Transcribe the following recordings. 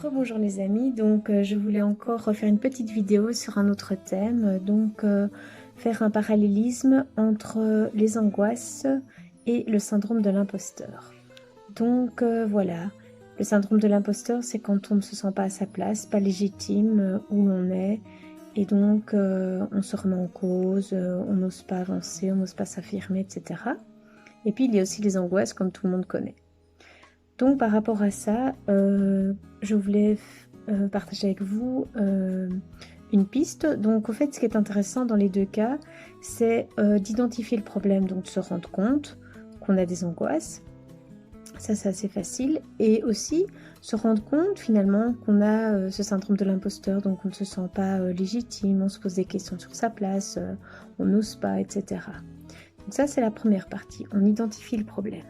Rebonjour les amis, donc je voulais encore refaire une petite vidéo sur un autre thème, faire un parallélisme entre les angoisses et le syndrome de l'imposteur. Voilà, le syndrome de l'imposteur, c'est quand on ne se sent pas à sa place, pas légitime où l'on est, et on se remet en cause, on n'ose pas avancer, on n'ose pas s'affirmer, etc. Et puis il y a aussi les angoisses comme tout le monde connaît. Donc par rapport à ça, je voulais partager avec vous une piste. Donc au fait, ce qui est intéressant dans les deux cas, c'est d'identifier le problème, donc de se rendre compte qu'on a des angoisses. Ça, c'est assez facile. Et aussi se rendre compte finalement qu'on a ce syndrome de l'imposteur, donc on ne se sent pas légitime, on se pose des questions sur sa place, on n'ose pas, etc. Donc ça, c'est la première partie. On identifie le problème.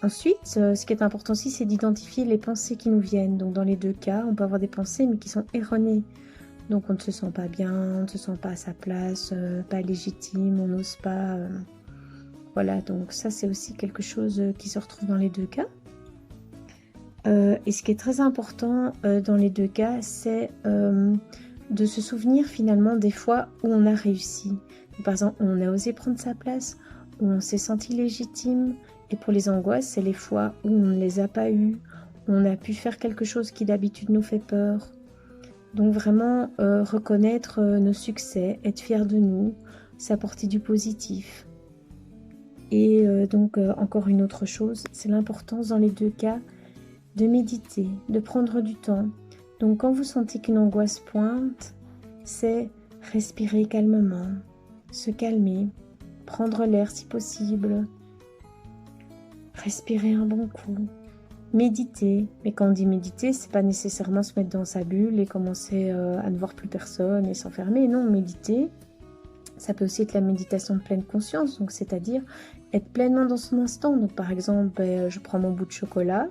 Ensuite, ce qui est important aussi, c'est d'identifier les pensées qui nous viennent. Donc dans les deux cas, on peut avoir des pensées mais qui sont erronées. Donc on ne se sent pas bien, on ne se sent pas à sa place, pas légitime, on n'ose pas. Voilà, donc ça c'est aussi quelque chose qui se retrouve dans les deux cas. Et ce qui est très important dans les deux cas, c'est de se souvenir finalement des fois où on a réussi. Donc, par exemple, on a osé prendre sa place, où on s'est senti légitime. Et pour les angoisses, c'est les fois où on ne les a pas eues, où on a pu faire quelque chose qui d'habitude nous fait peur. Donc vraiment reconnaître nos succès, être fier de nous, s'apporter du positif. Et encore une autre chose, c'est l'importance dans les deux cas de méditer, de prendre du temps. Donc quand vous sentez qu'une angoisse pointe, c'est respirer calmement, se calmer, prendre l'air si possible, respirer un bon coup, méditer. Mais quand on dit méditer, c'est pas nécessairement se mettre dans sa bulle et commencer à ne voir plus personne et s'enfermer. Non, méditer, ça peut aussi être la méditation de pleine conscience, donc c'est-à-dire être pleinement dans son instant. Donc par exemple, je prends mon bout de chocolat,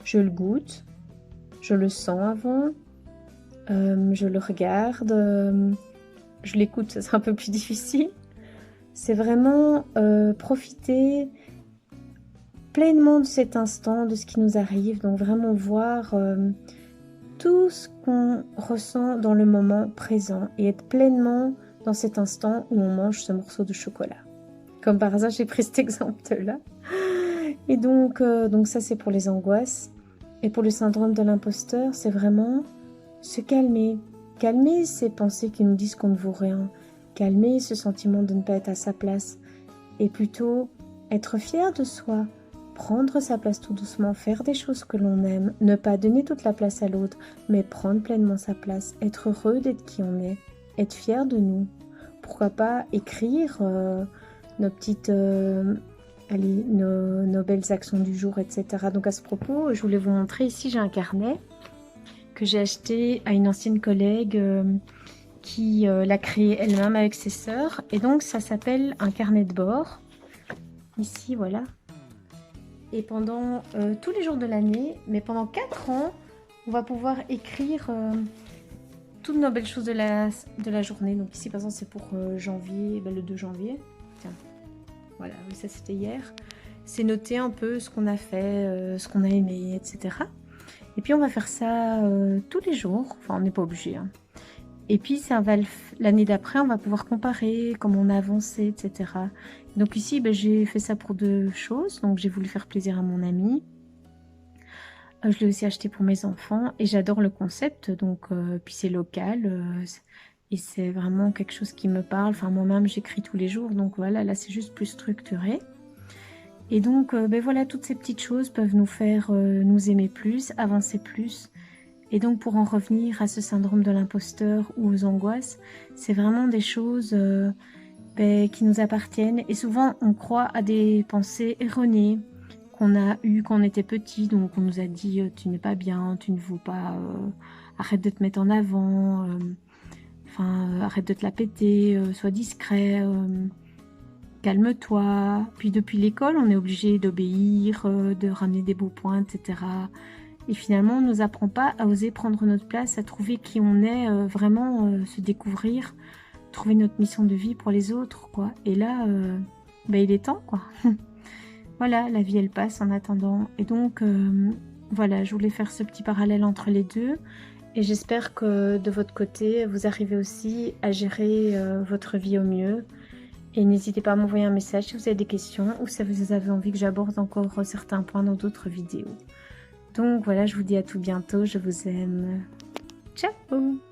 je le goûte, je le sens avant, je le regarde, je l'écoute, ça c'est un peu plus difficile. C'est vraiment profiter pleinement de cet instant, de ce qui nous arrive, donc vraiment voir tout ce qu'on ressent dans le moment présent et être pleinement dans cet instant où on mange ce morceau de chocolat. Comme par hasard, j'ai pris cet exemple-là. Et donc ça, c'est pour les angoisses. Et pour le syndrome de l'imposteur, c'est vraiment se calmer. Calmer ces pensées qui nous disent qu'on ne vaut rien. Calmer ce sentiment de ne pas être à sa place. Et plutôt être fier de soi. Prendre sa place tout doucement, faire des choses que l'on aime, ne pas donner toute la place à l'autre, mais prendre pleinement sa place, être heureux d'être qui on est, être fier de nous. Pourquoi pas écrire nos petites, nos belles actions du jour, etc. Donc à ce propos, je voulais vous montrer ici, j'ai un carnet que j'ai acheté à une ancienne collègue qui l'a créé elle-même avec ses sœurs. Et donc ça s'appelle un carnet de bord. Ici, voilà. Et pendant tous les jours de l'année, mais pendant 4 ans, on va pouvoir écrire toutes nos belles choses de la journée. Donc ici, par exemple, c'est pour janvier, le 2 janvier. Tiens, voilà, oui, ça c'était hier. C'est noter un peu ce qu'on a fait, ce qu'on a aimé, etc. Et puis on va faire ça tous les jours. Enfin, on n'est pas obligé. Hein. Et puis l'année d'après, on va pouvoir comparer comment on a avancé, etc. Donc ici, j'ai fait ça pour 2 choses. Donc j'ai voulu faire plaisir à mon ami. Je l'ai aussi acheté pour mes enfants et j'adore le concept. Donc puis c'est local et c'est vraiment quelque chose qui me parle. Enfin moi-même, j'écris tous les jours. Donc voilà, là c'est juste plus structuré. Et donc voilà, toutes ces petites choses peuvent nous faire nous aimer plus, avancer plus. Et donc pour en revenir à ce syndrome de l'imposteur ou aux angoisses, c'est vraiment des choses qui nous appartiennent. Et souvent on croit à des pensées erronées qu'on a eues quand on était petit. Donc on nous a dit tu n'es pas bien, tu ne vaux pas, arrête de te mettre en avant, arrête de te la péter, sois discret, calme-toi. Puis depuis l'école on est obligé d'obéir, de ramener des beaux points, etc. Et finalement, on ne nous apprend pas à oser prendre notre place, à trouver qui on est, vraiment se découvrir, trouver notre mission de vie pour les autres, quoi. Et là, il est temps, quoi. Voilà, la vie, elle passe en attendant. Et donc, voilà, je voulais faire ce petit parallèle entre les deux. Et j'espère que de votre côté, vous arrivez aussi à gérer votre vie au mieux. Et n'hésitez pas à m'envoyer un message si vous avez des questions ou si vous avez envie que j'aborde encore certains points dans d'autres vidéos. Donc voilà, je vous dis à tout bientôt, je vous aime. Ciao!